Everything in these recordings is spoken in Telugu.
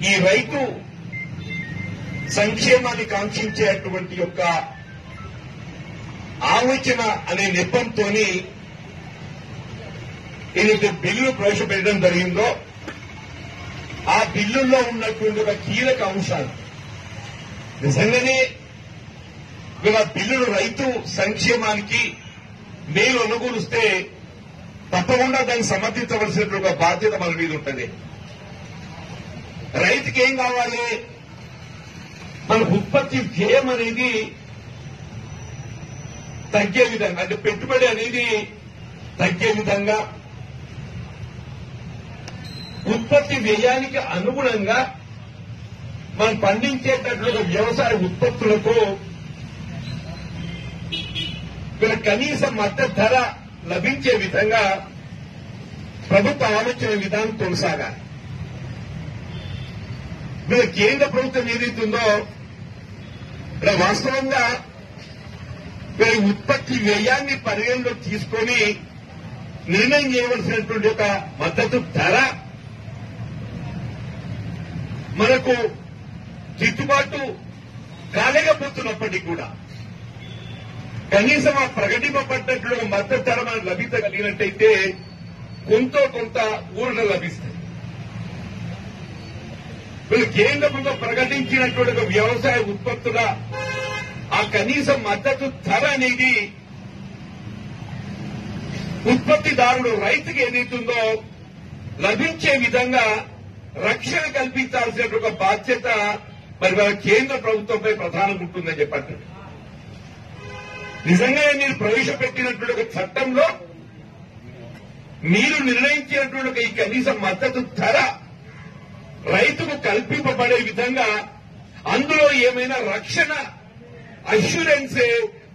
ఈ రైతు సంక్షేమాన్ని కాంక్షించేటువంటి యొక్క ఆలోచన అనే నెపంతో ఏదైతే బిల్లు ప్రవేశపెట్టడం జరిగిందో ఆ బిల్లుల్లో ఉన్నటువంటి ఒక కీలక అంశాలు నిజంగానే ఇలా బిల్లులు రైతు సంక్షేమానికి మేలు అనుకూలిస్తే తప్పకుండా దాన్ని సమర్థించవలసినటువంటి ఒక బాధ్యత మన మీద ఉంటుంది. రైతుకి ఏం కావాలి? మన ఉత్పత్తి వ్యయం అనేది తగ్గే విధంగా, అంటే పెట్టుబడి అనేది తగ్గే విధంగా, ఉత్పత్తి వ్యయానికి అనుగుణంగా మనం పండించేటట్లు వ్యవసాయ ఉత్పత్తులకు కనీస మద్దతు ధర లభించే విధంగా ప్రభుత్వ ఆలోచన విధానం కొనసాగాలి. కేంద్ర ప్రభుత్వం ఏదైతుందో వాస్తవంగా ఉత్పత్తి వ్యయాన్ని పరిగణలో తీసుకొని నిర్ణయం చేయవలసినటువంటి ఒక మద్దతు ధర మనకు గిట్టుబాటు కాలేకపోతున్నప్పటికీ కూడా కనీసం ఆ ప్రకటింపబడ్డట్లు మద్దతు ధర మనకు లభించగలిగినట్టయితే కొంత ఊరట లభిస్తుంది. వీళ్ళు కేంద్ర ప్రభుత్వం ప్రకటించినటువంటి వ్యవసాయ ఉత్పత్తుల ఆ కనీస మద్దతు ధర అనేది ఉత్పత్తిదారుడు రైతుకి ఏదైతుందో లభించే విధంగా రక్షణ కల్పించాల్సిన ఒక బాధ్యత మరి మన కేంద్ర ప్రభుత్వంపై ప్రధానంగా ఉంటుందని చెప్పండి. నిజంగానే మీరు ప్రవేశపెట్టినటువంటి ఒక చట్టంలో మీరు నిర్ణయించినటువంటి ఈ కనీస మద్దతు ధర రైతుకు కల్పింపబడే విధంగా అందులో ఏమైనా రక్షణ అష్యూరెన్స్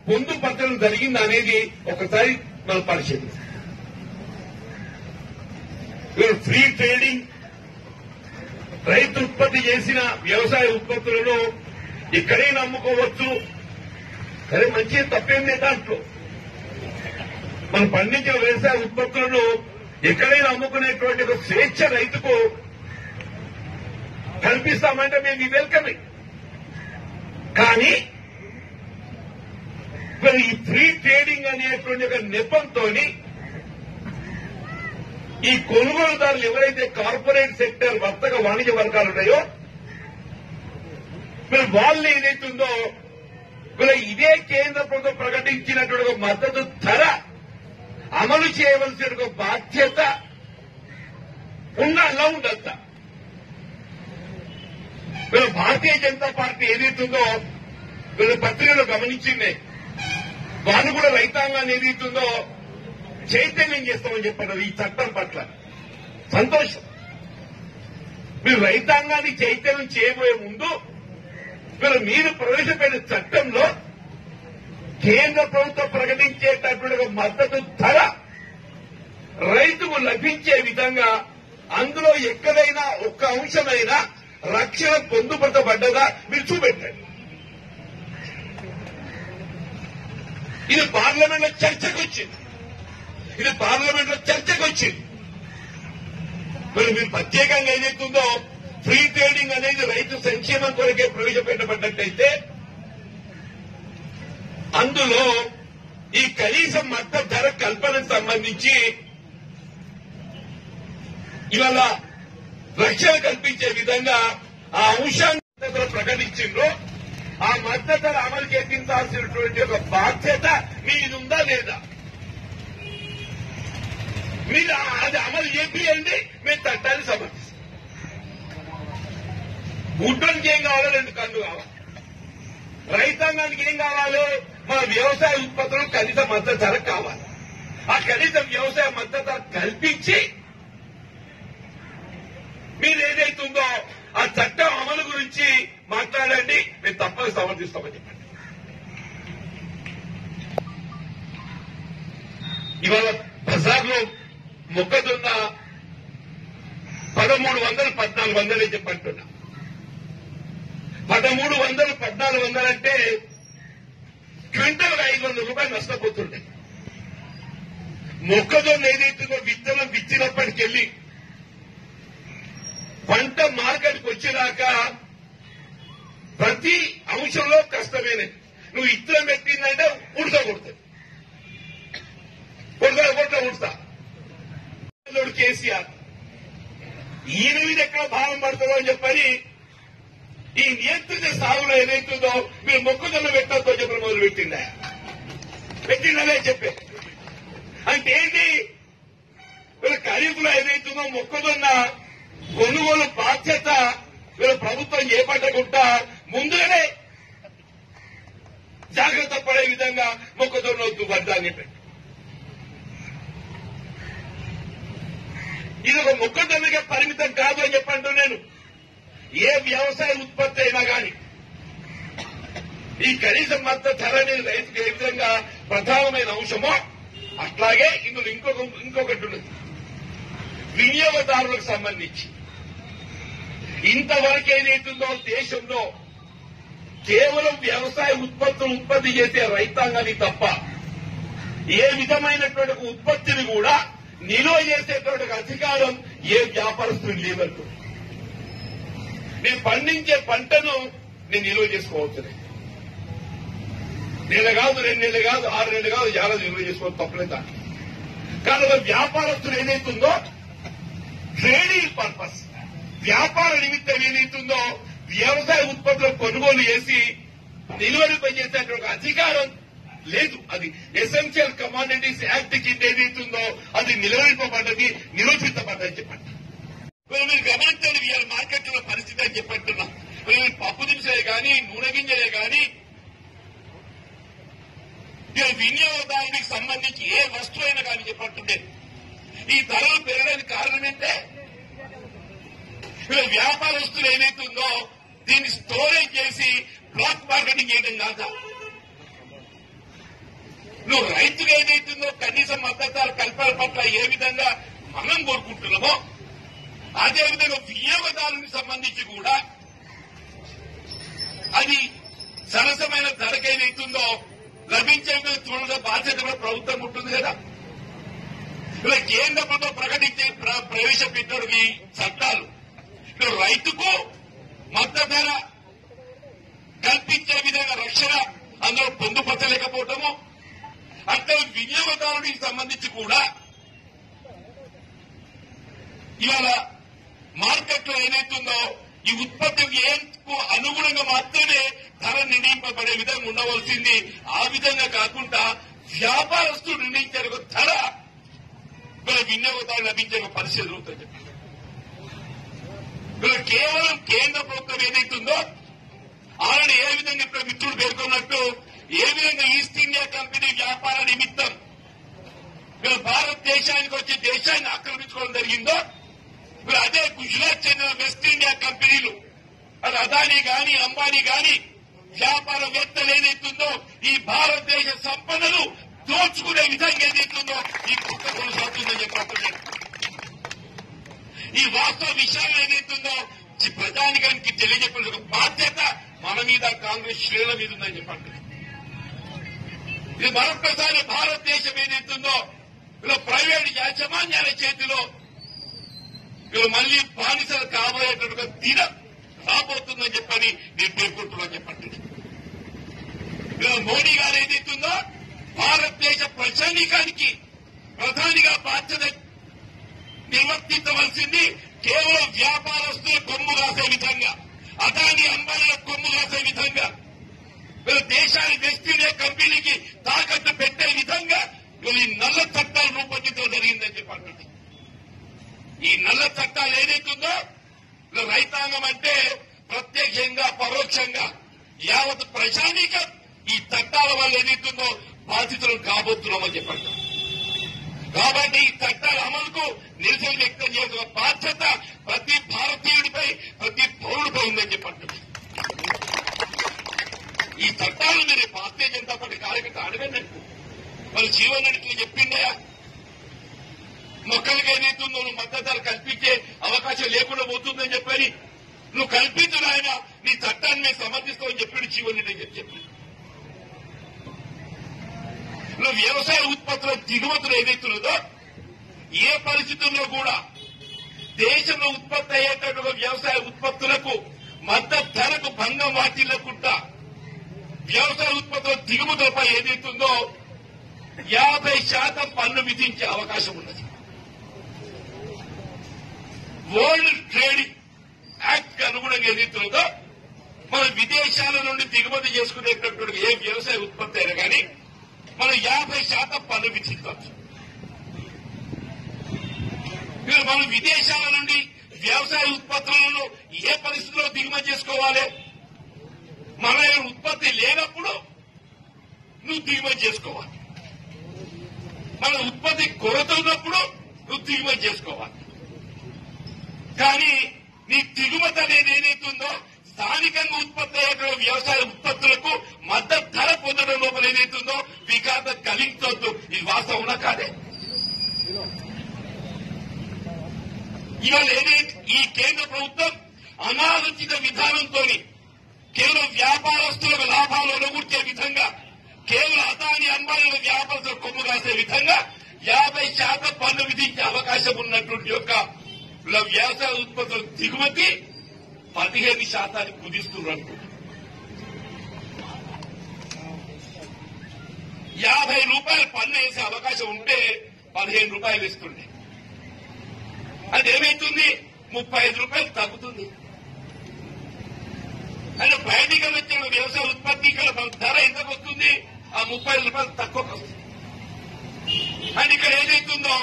పొందుపరచడం జరిగిందా అనేది ఒకసారి మనం పరిశీలిస్తాం. ఫ్రీ ట్రేడింగ్, రైతు ఉత్పత్తి చేసిన వ్యవసాయ ఉత్పత్తులను ఎక్కడైనా అమ్ముకోవచ్చు. సరే, మంచి తప్పేందే దాంట్లో. మనం పండించిన వ్యవసాయ ఉత్పత్తులను ఎక్కడైనా అమ్ముకునేటువంటి ఒక స్వేచ్ఛ రైతుకు కల్పిస్తామంటే మేము వెల్కమే. కానీ మరి ఈ ఫ్రీ ట్రేడింగ్ అనేటువంటి ఒక నెపంతో ఈ కొనుగోలుదారులు ఎవరైతే కార్పొరేట్ సెక్టర్ వర్తక వాణిజ్య వర్గాలు ఉన్నాయో మరి వాళ్ళు ఏదైతుందో మరి ఇదే కేంద్ర ప్రభుత్వం ప్రకటించినటువంటి ఒక మద్దతు ధర అమలు చేయవలసిన ఒక బాధ్యత ఉండాలా ఉండద్దా? వీళ్ళ భారతీయ జనతా పార్టీ ఏదైతుందో వీళ్ళ పత్రికలో గమనించింది. వాళ్ళు కూడా రైతాంగాన్ని ఏదైతుందో చైతన్యం చేస్తామని చెప్పారు ఈ చట్టం పట్ల. సంతోషం. మీరు రైతాంగాన్ని చైతన్యం చేయబోయే ముందు మీరు ప్రవేశపెట్టిన చట్టంలో కేంద్ర ప్రభుత్వం ప్రకటించేటటువంటి మద్దతు ధర రైతుకు లభించే విధంగా అందులో ఎక్కడైనా ఒక్క అంశమైనా రక్షణ పొందుపరచబడ్డదా మీరు చూపెట్టండి. ఇది పార్లమెంట్లో చర్చకు వచ్చింది. మరి మీరు ప్రత్యేకంగా ఏదైతుందో ఫ్రీ ట్రేడింగ్ అనేది రైతు సంక్షేమం కొరకే ప్రవేశపెట్టబడ్డట్టయితే అందులో ఈ కనీస మద్దతు ధర కల్పనకు సంబంధించి ఇవాళ రక్షణ కల్పించే విధంగా ఆ అంశాన్ని ప్రకటించిండ్రో ఆ మద్దతు ధర అమలు చేయించాల్సినటువంటి ఒక బాధ్యత మీదుందా లేదా? మీరు అది అమలు చేయండి, మేము చట్టాన్ని సమర్థిస్తాం. గుడ్డోనికి ఏం కావాలో 2 కన్ను కావాలి. రైతాంగానికి ఏం కావాలి? మన వ్యవసాయ ఉత్పత్తులు కనీస మద్దతు ధర కావాలి. ఆ కనీస వ్యవసాయ మద్దతు ధర కల్పించి మీరు ఏదైతుందో ఆ చట్టం అమలు గురించి మాట్లాడండి, మేము తప్పక సమర్థిస్తామని చెప్పండి. ఇవాళ బజార్లో మొక్కజొన్న 1300, 1400 చెప్పంటున్నా. 1300, 1400 అంటే క్వింటల్ 500 రూపాయలు నష్టపోతుండే. మొక్కజొన్న ఏదైతుందో విత్తనం విచ్చినప్పటికెళ్ళి పంట మార్కెట్కి వచ్చేదాకా ప్రతి అంశంలో కష్టమేనే. నువ్వు ఇత్తనం పెట్టిందంటే ఉడతా ఉడతా కేసీఆర్ ఈయన మీద ఎక్కడ భావం పడుతుందో అని చెప్పని ఈ నియంత్రిత సాగులో ఏదైతుందో మీరు మొక్కజొన్న పెట్టద్దో చెప్పడం మొదలు పెట్టిండనే చెప్పే. అంటే ఏంటి, వీళ్ళ ఖరీఫ్లో ఏదైతుందో మొక్కజొన్న కొనుగోలు బాధ్యత వీళ్ళ ప్రభుత్వం చేపట్టకుండా ముందుగానే జాగ్రత్త పడే విధంగా మొక్కజొన్న వద్దు వద్దా అని చెప్పి. ఇది ఒక మొక్కజొన్నగా పరిమితం కాదు అని చెప్పంటూ నేను ఏ వ్యవసాయ ఉత్పత్తి అయినా కానీ ఈ కనీస మద్దతు ధర అనేది రైతుకు ఏ విధంగా ప్రధానమైన అంశమో అట్లాగే ఇందులో ఇంకొకటి ఉన్నది. వినియోగదారులకు సంబంధించి ఇంతవరకు ఏదైతుందో దేశంలో కేవలం వ్యవసాయ ఉత్పత్తులు ఉత్పత్తి చేసే రైతాంగానికి తప్ప ఏ విధమైనటువంటి ఉత్పత్తిని కూడా నిల్వ చేసేటువంటి అధికారం ఏ వ్యాపారస్తులు లేదంటూ. నేను పండించే పంటను నేను నిల్వ చేసుకోవచ్చు. నెల కాదు, 2 నెలలు కాదు, 6 నెలలు కాదు, ఏడాది నిల్వ చేసుకోవచ్చు, తప్పలేదు. కానీ ఒక వ్యాపారస్తులు ఏదైతుందో ట్రేడింగ్ పర్పస్ వ్యాపార నిమిత్తం ఏదైతుందో వ్యవసాయ ఉత్పత్తులను కొనుగోలు చేసి నిల్వపై చేసేటువంటి అధికారం లేదు. అది ఎసెన్షియల్ కమాడిటీస్ యాక్ట్ కింద ఏదైతుందో అది నిలవరింపబడ్డది, నిరూపించబడ్డని చెప్పండి. మీరు గమనించండి ఇవాళ మార్కెట్లో పరిస్థితి అని చెప్పంటున్నా. పప్పు దినుసులే కానీ, నూనె గింజలే కానీ, వినియోగదారునికి సంబంధించి ఏ వస్తువు అయినా కానీ చెప్పంటుండే ఈ ధరలు పెరగడానికి కారణం ఏంటే వ్యాపారస్తులు ఏదైతుందో దీన్ని స్టోరేజ్ చేసి బ్లాక్ మార్కెటింగ్ చేయడం కాదా. నువ్వు రైతుగా ఏదైతుందో కనీస మద్దతు కల్పన పట్ల ఏ విధంగా మనం కోరుకుంటున్నామో అదేవిధంగా వినియోగదారునికి సంబంధించి కూడా అది సరసమైన ధరకు ఏదైతుందో లభించే చూడడం బాధ్యత కూడా ప్రభుత్వం ఉంటుంది కదా. ఇలా కేంద్ర ప్రభుత్వం ప్రవేశపెట్టాడు ఈ చట్టాలు రైతుకు మద్దతు ధర కల్పించే విధంగా రక్షణ అందులో పొందుపరచలేకపోవటము, అట్లా వినియోగదారునికి సంబంధించి కూడా ఇవాళ మార్కెట్లో ఏదైతుందో ఈ ఉత్పత్తి వ్యయంకు అనుగుణంగా మాత్రమే ధర నిర్ణయింపబడే విధంగా ఉండవలసింది. ఆ విధంగా కాకుండా వ్యాపారస్తులు నిర్ణయించే ధర వినియోగదారులు లభించే పరిస్థితి జరుగుతుంది. కేవలం కేంద్ర ప్రభుత్వం ఏదైతుందో ఆల్రెడీ ఏ విధంగా ఇప్పుడు మిత్రులు పేర్కొన్నట్టు ఏ విధంగా ఈస్ట్ ఇండియా కంపెనీ వ్యాపార నిమిత్తం భారతదేశానికి వచ్చి దేశాన్ని ఆక్రమించుకోవడం జరిగిందో అదే గుజరాత్ చెందిన వెస్ట్ ఇండియా కంపెనీలు అది అదానీ గాని అంబానీ గాని వ్యాపారవేత్తలు ఏదైతుందో ఈ భారతదేశ సంపదను దోచుకునే విధంగా ఏదైతుందో ఈ కుట్ర కొనసాగుతుందని చెప్పారు. ఈ వాస్తవ విషయాలు ఏదైతుందో ప్రజానికానికి తెలియజెప్పాల్సిన బాధ్యత మన మీద కాంగ్రెస్ శ్రేణుల మీద ఉందని చెప్పండి. ఇది మరొకసారి భారతదేశం ఏదైతుందో ఇలా ప్రైవేట్ యాజమాన్యాల చేతిలో మళ్లీ బానిసలు కాబోయేటట్టుగా దినం రాబోతుందని చెప్పని నేను పేర్కొంటున్నాను చెప్పండి. మోడీ గారు ఏదైతుందో భారతదేశ ప్రజానీకానికి ప్రధానిగా బాధ్యత నిర్వర్తించవలసింది కేవలం వ్యాపారస్తుల కొమ్ము రాసే విధంగా, అదాని అంబానీల కొమ్ము రాసే విధంగా, దేశాన్ని వెస్ట్ ఇండియా కంపెనీకి తాకట్టు పెట్టే విధంగా ఈ నల్ల చట్టాలు రూపొందించడం జరిగిందని చెప్పండి. ఈ నల్ల చట్టాలు ఏదైతుందో రైతాంగం అంటే ప్రత్యక్షంగా పరోక్షంగా యావత్ ప్రజానీకం ఈ చట్టాల వల్ల ఏదైతుందో బాధితులు కాబోతున్నామని చెప్పండి. కాబట్టి ఈ చట్టాల అమలుకు నిరసన వ్యక్తం చేసిన బాధ్యత ప్రతి భారతీయుడిపై ప్రతి పౌరుడిపై ఉందని చెప్పండి. ఈ చట్టాలు మీరు భారతీయ జనతా పార్టీ కార్యకర్త అడగండి. వాళ్ళు జీవన్ రెడ్డికి చెప్పిండయా మొక్కలకి ఏదైతుందో నువ్వు మద్దతు ధర కల్పించే అవకాశం లేకుండా పోతుందని చెప్పని నువ్వు కల్పించు ఆయన నీ చట్టాన్ని మేము సమర్థిస్తామని చెప్పాడు జీవన్ రెడ్డి అని చెప్పి. నువ్వు వ్యవసాయ ఉత్పత్తుల దిగుమతులు ఏదైతున్నదో ఏ పరిస్థితుల్లో కూడా దేశంలో ఉత్పత్తి అయ్యేటటువంటి వ్యవసాయ ఉత్పత్తులకు మద్దతు ధరకు భంగం వాటిల్లకుండా వ్యవసాయ ఉత్పత్తుల దిగుమతులపై ఏదైతుందో 50% పన్ను విధించే అవకాశం ఉన్నది. వరల్డ్ ట్రేడింగ్ యాక్ట్ కి అనుగుణంగా ఏదైతుందో మన విదేశాల నుండి దిగుమతి చేసుకునేటటువంటి ఏ వ్యవసాయ ఉత్పత్తి అయినా కానీ మనం 50% పన్ను విధించవచ్చు. మనం విదేశాల నుండి వ్యవసాయ ఉత్పత్తులను ఏ పరిస్థితిలో దిగుమతి చేసుకోవాలి? మన ఉత్పత్తి లేనప్పుడు నువ్వు దిగుమతి చేసుకోవాలి. మన ఉత్పత్తి కొరత ఉన్నప్పుడు నువ్వు దిగుమతి చేసుకోవాలి. కానీ నీ దిగుమతి అనేది ఏదైతుందో స్థానికంగా ఉత్పత్తి అయ్యేటువంటి వ్యవసాయ ఉత్పత్తులకు మద్దతు ధర పొందడం లోపల ఏదైతుందో విఘాతం కలిగించొద్దు. ఇది వాస్తవం కాదే? ఇవాళ ఏదైతే ఈ కేంద్ర ప్రభుత్వం అనాలోచిత విధానంతో కేవలం వ్యాపారస్తులకు లాభాలు ఒనగూర్చే విధంగా, కేవలం అదాని అంబానీల వ్యాపారస్తులకు కొమ్ము కాసే విధంగా 50% పన్ను విధించే అవకాశం ఉన్నటువంటి యొక్క వ్యవసాయ ఉత్పత్తుల దిగుమతి 15% కుదిస్తున్నారు. 50 రూపాయలు పన్ను వేసే అవకాశం ఉంటే 15 రూపాయలు ఇస్తుండే. అది ఏమైతుంది? 35 రూపాయలు తగ్గుతుంది. అంటే బయటికి వచ్చిన వ్యవసాయ ఉత్పత్తి ఇక్కడ ధర ఎంతకు వస్తుంది? ఆ 35 రూపాయలు తక్కువకు వస్తుంది. అండ్ ఇక్కడ ఏదైతుందో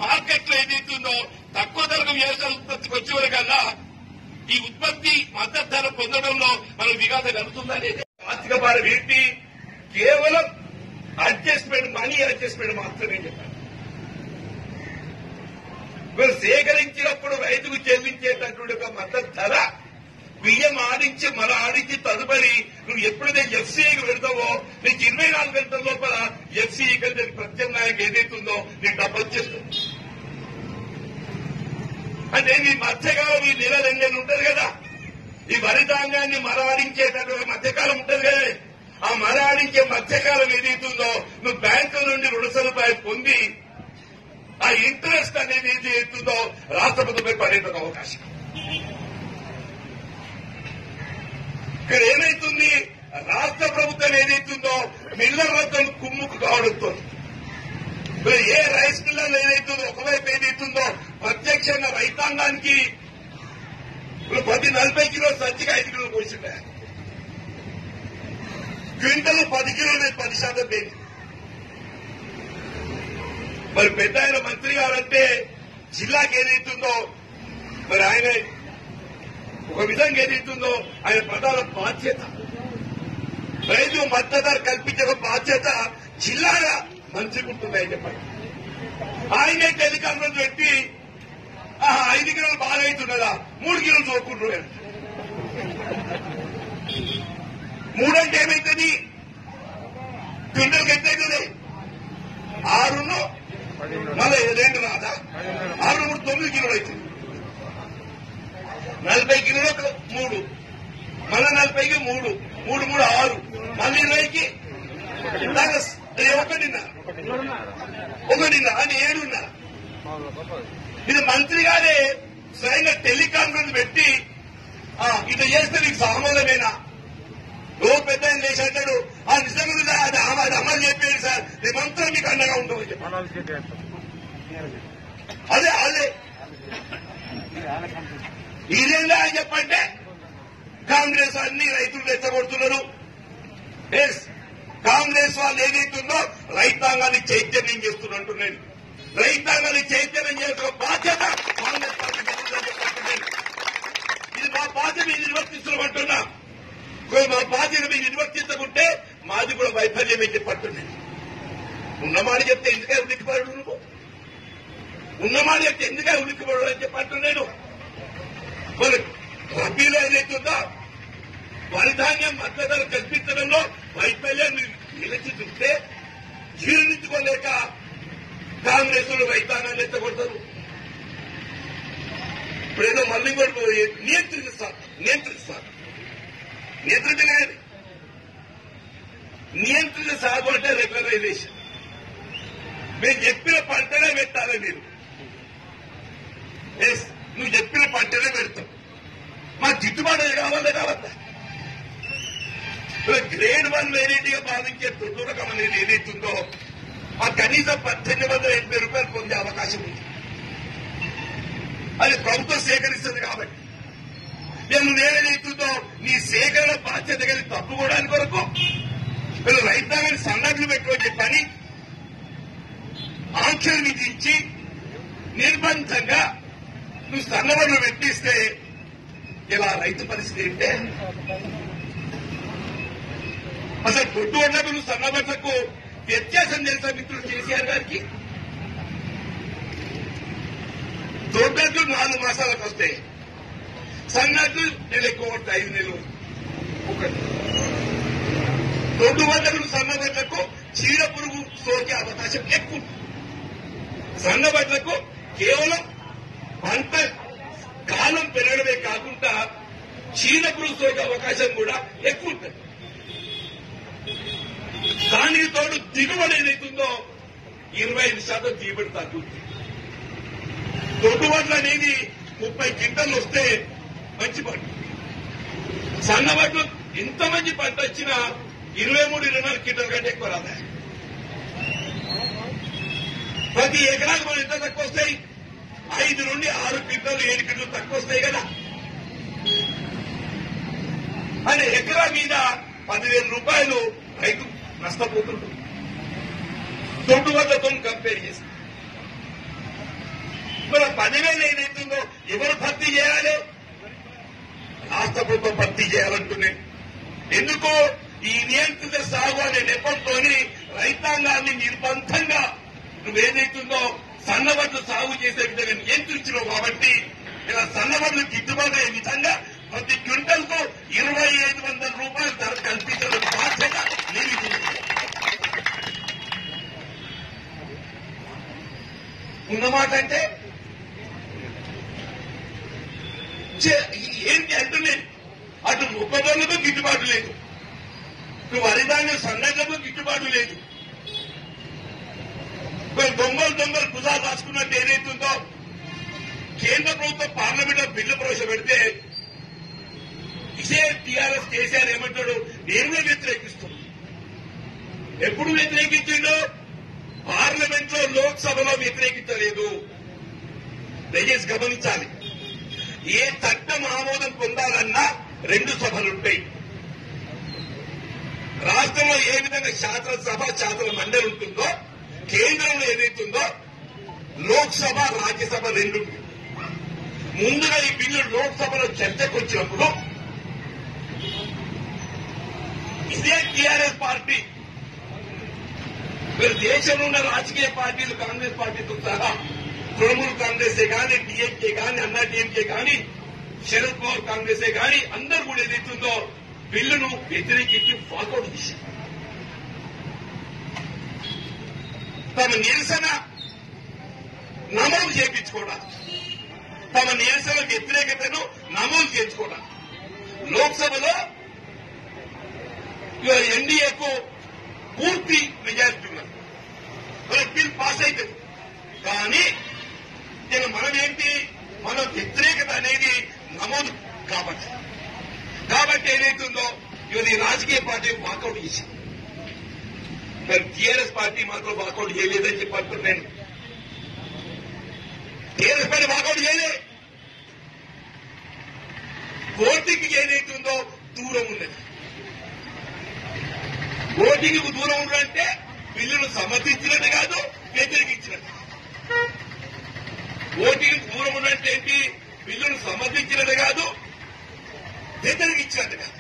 మార్కెట్ లో ఏదైతుందో తక్కువ ధరకు వ్యవసాయ ఉత్పత్తికి వచ్చేవరకల్లా ఈ ఉత్పత్తి మద్దతు ధర పొందడంలో మనం విఘాతం కలుగుతుందా లేదా? ఆర్థిక భారం ఏంటి? కేవలం అడ్జస్ట్మెంట్, మనీ అడ్జస్ట్మెంట్ మాత్రమే చెప్పాలి. మీరు సేకరించినప్పుడు రైతుకు చెల్లించేటటువంటి ఒక మద్దతు ధర బియ్యం ఆడించి మళ్ళీ ఆడించి తదుపరి నువ్వు ఎప్పుడైతే ఎఫ్సీఐకి వెళ్తావో నీకు 24 గంటల లోపల ఎఫ్సీఐ కంటే ప్రత్యామ్నాయంగా ఏదైతుందో నీకు డబ్బు వచ్చేస్తుంది. అంటే నీ మధ్యకాలం ఈ నెల 2 నెలలు ఉంటుంది కదా, ఈ వరి ధాన్యాన్ని మరాడించేటటువంటి మధ్యకాలం ఉంటుంది కదా, ఆ మరాడించే మధ్యకాలం ఏదైతుందో నువ్వు బ్యాంకు నుండి రుణ పొంది ఆ ఇంట్రెస్ట్ అనేది ఏది అవుతుందో రాష్ట్ర ప్రభుత్వంపై పడేందుకు అవకాశం. ఇక్కడ ఏమైతుంది? రాష్ట్ర ప్రభుత్వం ఏదైతుందో మిల్లర్లతో కుమ్ముకు కావడంతో ఏ రైస్ మిల్లర్లు ఏదైతుందో ఒకవైపు ఏదైతుందో ప్రత్యక్షంగా రైతాంగానికి 40 కిలోలు సంచిగా 5 కిలోలు పోసిండే, క్వింటల్ 10 కిలోలు 10% పోయింది. మరి పెద్ద ఆయన మంత్రి గారంటే జిల్లాకి ఏదైతుందో మరి ఆయన ఒక విధంగా ఏదైతుందో ఆయన ప్రధాన బాధ్యత రైతు మద్దతు ధర కల్పించే బాధ్యత జిల్లాగా మంత్రికి ఉంటుందని చెప్పండి. ఆయనే టెలికాన్ఫరెన్స్ పెట్టి 5 కిలోలు బాగా అవుతున్నదా 3 కిలోలు చూసుకుంటున్నాడు. 3 అంటే ఏమైతుంది? క్వింటల్కి ఎంత అవుతుంది? 6 మళ్ళీ 2 రాదా? 6 3 9 కిలోలు అవుతుంది. 40 కిలోలకు 3, మళ్ళీ 40కి 3, 3 3 6, మళ్ళీ 20కి 1.5 అని 7.5. ఇది మంత్రి గారే స్వయంగా టెలికాన్ఫరెన్స్ పెట్టి ఇట్లా చేస్తే నీకు సామాన్యమేనా? పెద్ద ఆయన లేచి అంటాడు నిజంగా అది అమలు చెప్పేది సార్, మేమంతా మీకు అండగా ఉంటామని చెప్పి అదే ఇదేందా అని చెప్పంటే కాంగ్రెస్ అన్ని రైతులు రెచ్చగొడుతున్నారు. కాంగ్రెస్ వాళ్ళు ఏదైతుందో రైతాంగాన్ని చైతన్యం చేస్తున్నట్టున్నాను. రైతాంగాన్ని చైతన్యం చేస్తున్న బాధ్యత కాంగ్రెస్ పార్టీ చెప్తున్నాను. ఇది మా బాధ్యత మీరు నిర్వర్తిస్తున్నామంటున్నా. మా బాధ్యత మీరు నిర్వర్తించకుంటే మాది కూడా వైఫల్యమే చెప్పట్టున్నాను. ఉన్నమాట చెప్తే ఎందుకే ఉలిక్కిపడు? నువ్వు ఉన్నమాట చెప్తే ఎందుకే ఉలిక్కిపడు అని చెప్పట్టున్నాను. మరి రబీలో ఏదైతుందో వరి ధాన్యం మద్దతు ధర కల్పించడంలో వైఫల్యం నిలిచి చూస్తే జీర్ణించుకోలేక కాంగ్రెస్ రైతాంగాన్ని ఎత్తగొడతారు. ఇప్పుడేదో మళ్ళీ కూడా నియంత్రించాలి. నియంత్రిత సాగు అంటే రెగ్యులరైజేషన్. మేము చెప్పిన పంటనే పెట్టాలి మీరు. నువ్వు చెప్పిన పంటనే పెడతాం. మా గిట్టుబాటు కావద్దా? గ్రేడ్ 1 వెరైటీగా భావించే తొట్టు రకం అనేది ఏదైతుందో ఆ కనీసం 1880 రూపాయలు పొందే అవకాశం ఉంది. అది ప్రభుత్వం సేకరిస్తుంది కాబట్టి నేనేదైతుందో నీ సేకరణ బాధ్యత కలిగి తప్పుకోవడానికి కొరకు వీళ్ళు రైతాంగాన్ని సన్నడ్లు పెట్టుకొని చెప్పని ఆంక్షలు విధించి నిర్బంధంగా నువ్వు సన్నబడులు పెట్టిస్తే ఇలా రైతు పరిస్థితి ఏంటే? అసలు దొడ్డు వడ్లకు నువ్వు సన్నబడ్లకు వ్యత్యాసం తెలుసా మిత్రులు కేసీఆర్ గారికి? దొడ్డట్లు 4 మాసాలకు వస్తాయి, సన్నట్లు నెల ఎక్కువ పడతాయి, 5 నెలలు. ఒకటి దొడ్డు వడ్లకు సన్నబడ్లకు చీడ పురుగు సోకే అవకాశం ఎక్కువ. సన్నబడ్లకు కేవలం పంట కాలం పెరగడమే కాకుండా చీడ పురుగు సోకే అవకాశం కూడా ఎక్కువ ఉంటుంది. దానికి తోడు దిగుబడి ఏదైతుందో 25% దిగుబడి తగ్గుతుంది. దొడ్డు వడ్లు అనేది 30 క్వింటలు వస్తే మంచి పంట. సన్నవడ్లు ఎంత మంచి పంట వచ్చినా 23-24 క్వింటల కంటే ఎక్కువ రాదా? ప్రతి ఎకరాకు మనం ఎంత తక్కువ వస్తాయి? 5 నుండి 6 క్వింటలు 7 క్వింటలు తక్కువ వస్తాయి కదా. అని ఎకరా మీద 10,000 రూపాయలు రైతు నష్టపోతుంటుంది దొడ్డు వడ్లతో కంపేర్ చేస్తే. మరి 10,000 ఏదైతుందో ఎవరు భర్తీ చేయాలి? రాష్ట్ర ప్రభుత్వం భర్తీ చేయాలంటున్నాయి. ఎందుకు? ఈ నియంత్రిత సాగు అనే నెపంతో రైతాంగాన్ని నిర్బంధంగా నువ్వేదైతుందో సన్నబడ్లు సాగు చేసే విధంగా నియంత్రించినావు కాబట్టి ఇలా సన్నబడ్లు గిట్టుబాటు అయ్యే విధంగా ప్రతి క్వింటల్ కు 2,500 రూపాయలు ధర కల్పించడం బాధ్యత నేను ఉన్నమాట. అంటే ఏంటి అంటున్నాను, అటు మొక్కజొన్నకు గిట్టుబాటు లేదు, ఇటు వరిధాన్యం సన్నగకు గిట్టుబాటు లేదు. దొంగలు గుజా దాచుకున్నట్టు ఏదైతుందో కేంద్ర ప్రభుత్వం పార్లమెంట్ లో బిల్లు ప్రవేశపెడితే ఇదే టీఆర్ఎస్ కేసీఆర్ ఏమంటాడు? నేను వ్యతిరేకిస్తున్నాను. ఎప్పుడు వ్యతిరేకించిండు? పార్లమెంట్ లో లోక్సభలో వ్యతిరేకించలేదు. దయచేసి గమనించాలి. ఏ చట్టం ఆమోదం పొందాలన్నా 2 సభలుంటాయి. రాష్ట్రంలో ఏ విధంగా శాసనసభ శాసన మండలి ఉంటుందో కేంద్రంలో ఏదైతుందో లోక్సభ రాజ్యసభ 2 ఉంటాయి. ముందుగా ఈ బిల్లు లోక్సభలో చర్చకు వచ్చినప్పుడు ఇదే టీఆర్ఎస్ పార్టీ మీరు దేశంలో ఉన్న రాజకీయ పార్టీలు కాంగ్రెస్ పార్టీతో సహా తృణమూల్ కాంగ్రెసే కానీ డిఎంకే కానీ అన్నా డిఎంకే కానీ శరద్ పవార్ కాంగ్రెసే కానీ అందరూ కూడా ఏదైతుందో బిల్లును వ్యతిరేకించి వాకౌట్ చేశారు. తమ నిరసన నమోదు చేయించుకోవడానికి, తమ నిరసన వ్యతిరేకతను నమోదు చేసుకోవడానికి లోక్సభలో ఎన్డీఏకు పూర్తి మెజారిటీ ఉన్నది. బిల్ పాస్ అవుతుంది. కానీ మనం ఏంటి, మన వ్యతిరేకత అనేది నమోదు కాబట్టి ఏదైతుందో ఇవాళ ఈ రాజకీయ పార్టీ వాకౌట్ చేసింది. మరి టీఆర్ఎస్ పార్టీ మాత్రం వాకౌట్ చేయలేదని చెప్పి నేను టీఆర్ఎస్ పార్టీ వాకౌట్ చేయలే. ఓటింగ్ ఏదైతుందో దూరం ఉన్నది. ఓటింగ్ దూరం ఉండాలంటే బిల్లును సమర్థించినట్టు కాదు, వ్యతిరేకించినట్టు. ఓటింగ్ దూరం ఉన్నట్టు ఏంటి? బిల్లును సమర్థించినట్టు కాదు, వ్యతిరేకించినట్టు కాదు.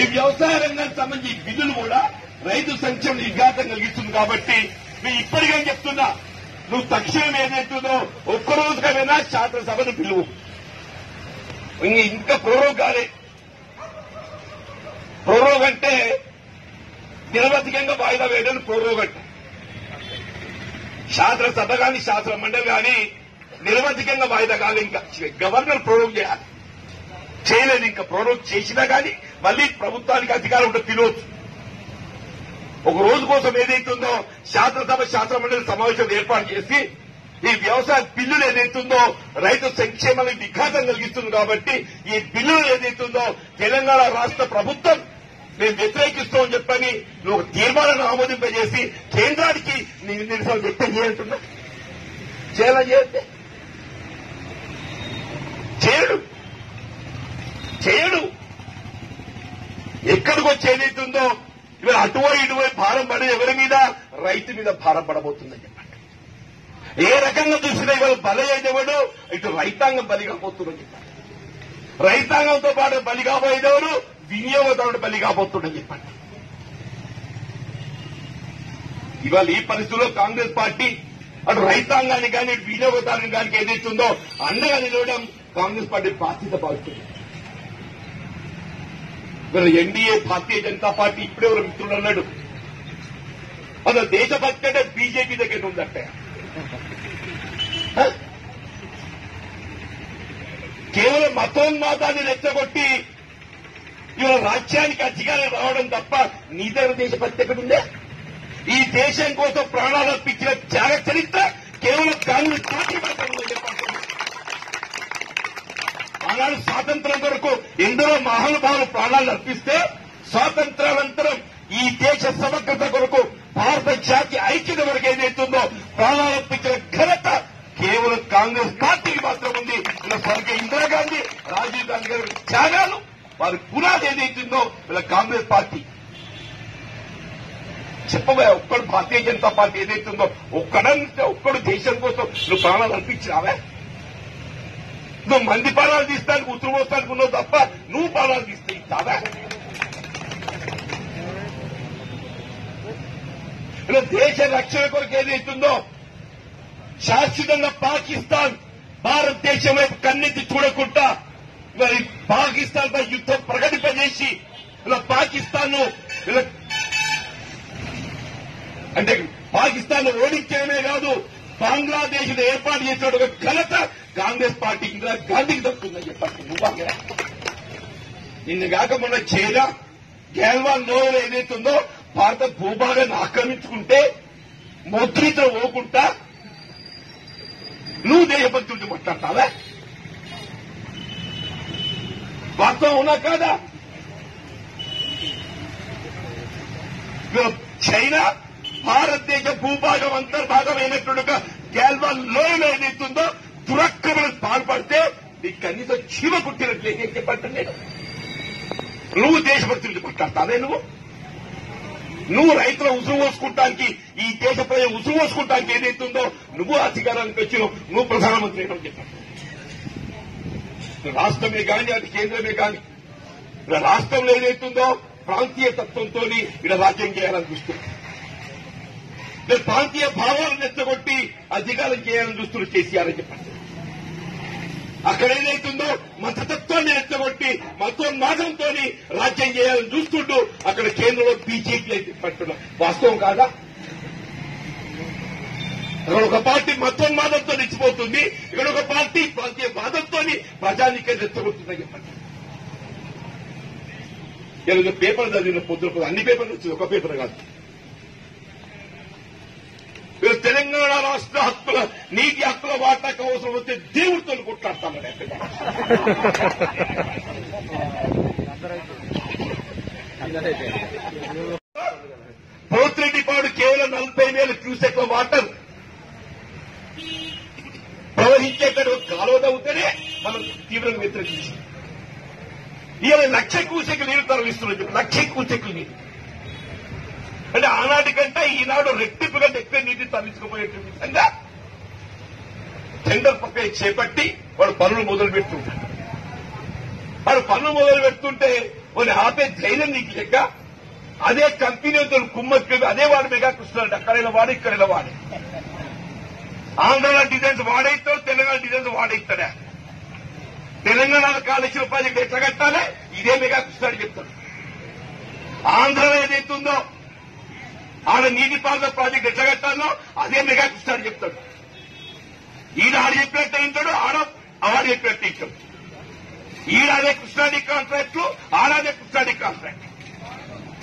ఈ వ్యవసాయ రంగానికి సంబంధించి బిల్లులు కూడా రైతు సంక్షేమ విఘాతం కలిగిస్తుంది. కాబట్టి నేను ఇప్పటికే చెప్తున్నా, నువ్వు తక్షణం ఏదైతుందో ఒక్కరోజుకైనా శాసనసభను పిలువు. ఇంకా ప్రోరోగ్ కాలే. ప్రోరోగ్ అంటే నిరవధికంగా వాయిదా వేయడం ప్రోరోగ్ అంటే. శాసనసభ కానీ శాసన మండలి కానీ నిరవధికంగా వాయిదా కాదు. ఇంకా గవర్నర్ ప్రోరోగ్ చేయాలి. చేయలేదు. ఇంకా ప్రోరోగ్ చేసినా కానీ మళ్లీ ప్రభుత్వానికి అధికారం ఉంటే పిలవచ్చు. ఒక రోజు కోసం ఏదైతుందో శాసనసభ శాసన మండలి సమావేశం ఏర్పాటు చేసి ఈ వ్యవసాయ బిల్లులు ఏదైతుందో రైతు సంక్షేమానికి విఘాతం కలిగిస్తుంది కాబట్టి ఈ బిల్లులు ఏదైతుందో తెలంగాణ రాష్ట్ర ప్రభుత్వం మేము వ్యతిరేకిస్తామని చెప్పని నువ్వు ఒక తీర్మానాన్ని ఆమోదింపజేసి కేంద్రానికి నిరసన వ్యక్తం చేయంటున్నా. చేయాలని చేస్తే చేయడు. ఎక్కడికి వచ్చి ఏదైతుందో ఇవాళ అటువై ఇటువై భారం పడేది ఎవరి మీద? రైతు మీద భారం పడబోతుందని చెప్పండి. ఏ రకంగా చూసినా ఇవాళ బలి అయినవాడు ఇటు రైతాంగం బలి కాబోతుందని చెప్పండి. రైతాంగంతో పాటు బలి కాబోయేదెవరు? వినియోగదారుడు బలి కాబోతుండని చెప్పండి. ఇవాళ ఈ పరిస్థితుల్లో కాంగ్రెస్ పార్టీ అటు రైతాంగానికి కానీ ఇటు వినియోగదారుని కానీ ఏదైతుందో అండగా నిలవడం కాంగ్రెస్ పార్టీ బాధ్యత భావిస్తుంది. ఇవాళ ఎన్డీఏ భారతీయ జనతా పార్టీ ఇప్పుడే ఒక మిత్రుడు అన్నాడు, అసలు దేశభక్తి అంటే బీజేపీ దగ్గర ఉందట. కేవలం మతోన్మాదాన్ని రెచ్చగొట్టి ఇవాళ రాజ్యానికి అధికారం రావడం తప్ప నీ దగ్గర దేశభక్తి ఎక్కడుందే? ఈ దేశం కోసం ప్రాణాలు అర్పించిన త్యాగ చరిత్ర కేవలం కాంగ్రెస్ పార్టీ మాత్రమే చెప్పాలి. ఆనాడు స్వాతంత్రం కొరకు ఎందరో మహానుభావులు ప్రాణాలు అర్పిస్తే స్వాతంత్రానంతరం ఈ దేశ సమగ్రత కొరకు భారత జాతి ఐక్యత వరకు ఏదైతుందో ప్రాణాలు అర్పించిన ఘనత కేవలం కాంగ్రెస్ పార్టీకి మాత్రం ఉంది. ఇలా స్వర్గీయ ఇందిరాగాంధీ, రాజీవ్ గాంధీ గారి త్యాగాలు వారి పునాది ఏదైతుందో ఇలా కాంగ్రెస్ పార్టీ. చెప్పబోయే ఒక్కడు భారతీయ జనతా పార్టీ ఏదైతుందో ఒక్కడు దేశం కోసం నువ్వు ప్రాణాలు అర్పించినావే? నువ్వు మంది ప్రాణాలు తీస్తానికి ఉత్తరం వస్తానికి ఉన్నావు తప్ప నువ్వు ప్రాణాలు తీస్తే ఇస్తావా? ఇలా దేశ రక్షణ కొరకు ఏదైతుందో శాశ్వతంగా పాకిస్తాన్ భారతదేశం వైపు కన్నెత్తి చూడకుండా మరి పాకిస్తాన్ పై యుద్ధం ప్రకటింపజేసి ఇలా పాకిస్తాన్ ఇలా అంటే పాకిస్తాన్ ఓడించడమే కాదు బంగ్లాదేశ్ ఏర్పాటు చేసిన ఒక ఘనత కాంగ్రెస్ పార్టీ ఇందిరా గాంధీకి దక్కుతుందని చెప్పారు. నువ్వు నిన్న కాక మొన్న చైనా గెల్వాన్ నోవెల్ ఏదైతుందో భారత భూభాగాన్ని ఆక్రమించుకుంటే ముద్రితో పోకుండా నువ్వు దేశభక్తుడిని మాట్లాడతావా? వాస్తవం ఉన్నా కాదా? చైనా భారతదేశ భూభాగం అంతర్భాగమైనట్టుగా గెల్వాన్ లోయలో ఏదైతుందో దురక్రమణకు పాల్పడితే నీకు కనీసం చీమ కుట్టినట్లయితే చెప్పండి. నేను నువ్వు దేశభక్తుడిని మాట్లాడతావే? నువ్వు రైతుల ఉసురు పోసుకుంటానికి ఈ దేశ ప్రజలు ఉసురు పోసుకుంటానికి ఏదైతుందో నువ్వు అధికారానికి వచ్చినావు, నువ్వు ప్రధానమంత్రి అని చెప్పాను. రాష్ట్రమే కానీ అది కేంద్రమే కానీ రాష్ట్రంలో ఏదైతుందో ప్రాంతీయ తత్వంతో ఇక్కడ రాజ్యం చేయాలని చూస్తుంది. ప్రాంతీయ భావాలను రెచ్చగొట్టి అధికారం చేయాలని చూస్తున్న కేసీఆర్ అని చెప్పారు. అక్కడ ఏదైతుందో మతతత్వాన్ని రెచ్చగొట్టి మతోన్మాదంతో రాజ్యం చేయాలని చూస్తుంటూ అక్కడ కేంద్రంలో బీజేపీ అయితే పట్టున్నాం. వాస్తవం కాదా? అక్కడ ఒక పార్టీ మతోన్మాదంతో రెచ్చిపోతుంది, ఇక్కడ ఒక పార్టీ ప్రాంతీయ వాదంతో ప్రజానికం రెచ్చగొడుతుందని చెప్పండి. ఇలా పేపర్ చదివిన పొద్దున అన్ని పేపర్లు వచ్చింది, ఒక పేపర్ కాదు. తెలంగాణ రాష్ట్ర హక్కుల నీటి హక్కుల వాటాకు అవసరం వస్తే దేవుడితో కొట్లాడతామని పోతిరెడ్డిపాడు కేవలం 40,000 క్యూసెక్ల వాటర్ ప్రవహించేటట్టు కాలువ తవ్వుతేనే మనం తీవ్రంగా వ్యతిరేకించాం. ఇవాళ 1,00,000 క్యూసెక్లు నీరు తరలిస్తున్నాం. 1,00,000 క్యూసెక్లు నీరు అంటే ఆనాటి కంటే ఈనాడు రెట్టింపు కంటే ఎక్కువ నీటి తరలించుకుపోయేటువంటి విధంగా టెండర్ ప్రక్రియ చేపట్టి వాడు పనులు మొదలు పెడుతుంటాడు. వాడు పనులు మొదలు పెడుతుంటే వాడిని ఆపే ధైర్యం నీకు లెక్క అదే కంపెనీతో కుమ్మక్కి అదే వాడు మెగా కృష్ణాడు. అక్కడైనా వాడు ఇక్కడైనా వాడే. ఆంధ్రలో డిజైన్స్ వాడైతాడు, తెలంగాణ డిజైన్స్ వాడైతాడా? తెలంగాణలో కాళేశ్వరం ప్రాజెక్ట్ ఎట్లా కట్టాలి ఇదే మెగా కృష్ణాడు చెప్తాడు. ఆంధ్రలో ఏదైతుందో ఆడ నీటిపారుదల ప్రాజెక్ట్ ఎట్లా కట్టాలో అదే మెగా కృష్ణాడు చెప్తాడు. ఈడ ఆడ చెప్పినట్టు ఉంటాడు, ఆడ చెప్పినట్టు ఇచ్చాడు. ఈడాదే కృష్ణాడి కాంట్రాక్ట్లు, ఆడాదే కృష్ణాడి కాంట్రాక్ట్.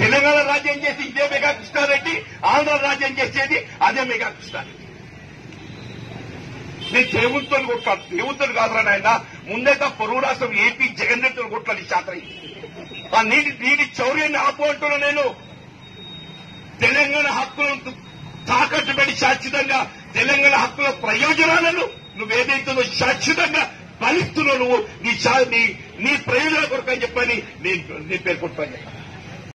తెలంగాణ రాజ్యం చేసి ఇదే మెగా కృష్ణారెడ్డి, ఆంధ్ర రాజ్యం చేసేది అదే మెగా కృష్ణారెడ్డి. నేను దేవునితో కొట్లాడు, దేవునితో కాదురా నాయన. ముందైతే పొరుగు రాష్ట్రం ఏపీ జగన్ రెడ్డితో కొట్లాడి శాతం ఆ నీటి చౌర్యాన్ని ఆపు అంటున్నా నేను. తెలంగాణ హక్కులను తాకట్టు పెట్టి శాశ్వతంగా తెలంగాణ హక్కుల ప్రయోజనాలను నువ్వేదైతుందో శాశ్వతంగా ఫలిస్తున్నావు. నువ్వు నీ ప్రయోజనాల కొరకు అని చెప్పని నేను పేర్కొంటాను.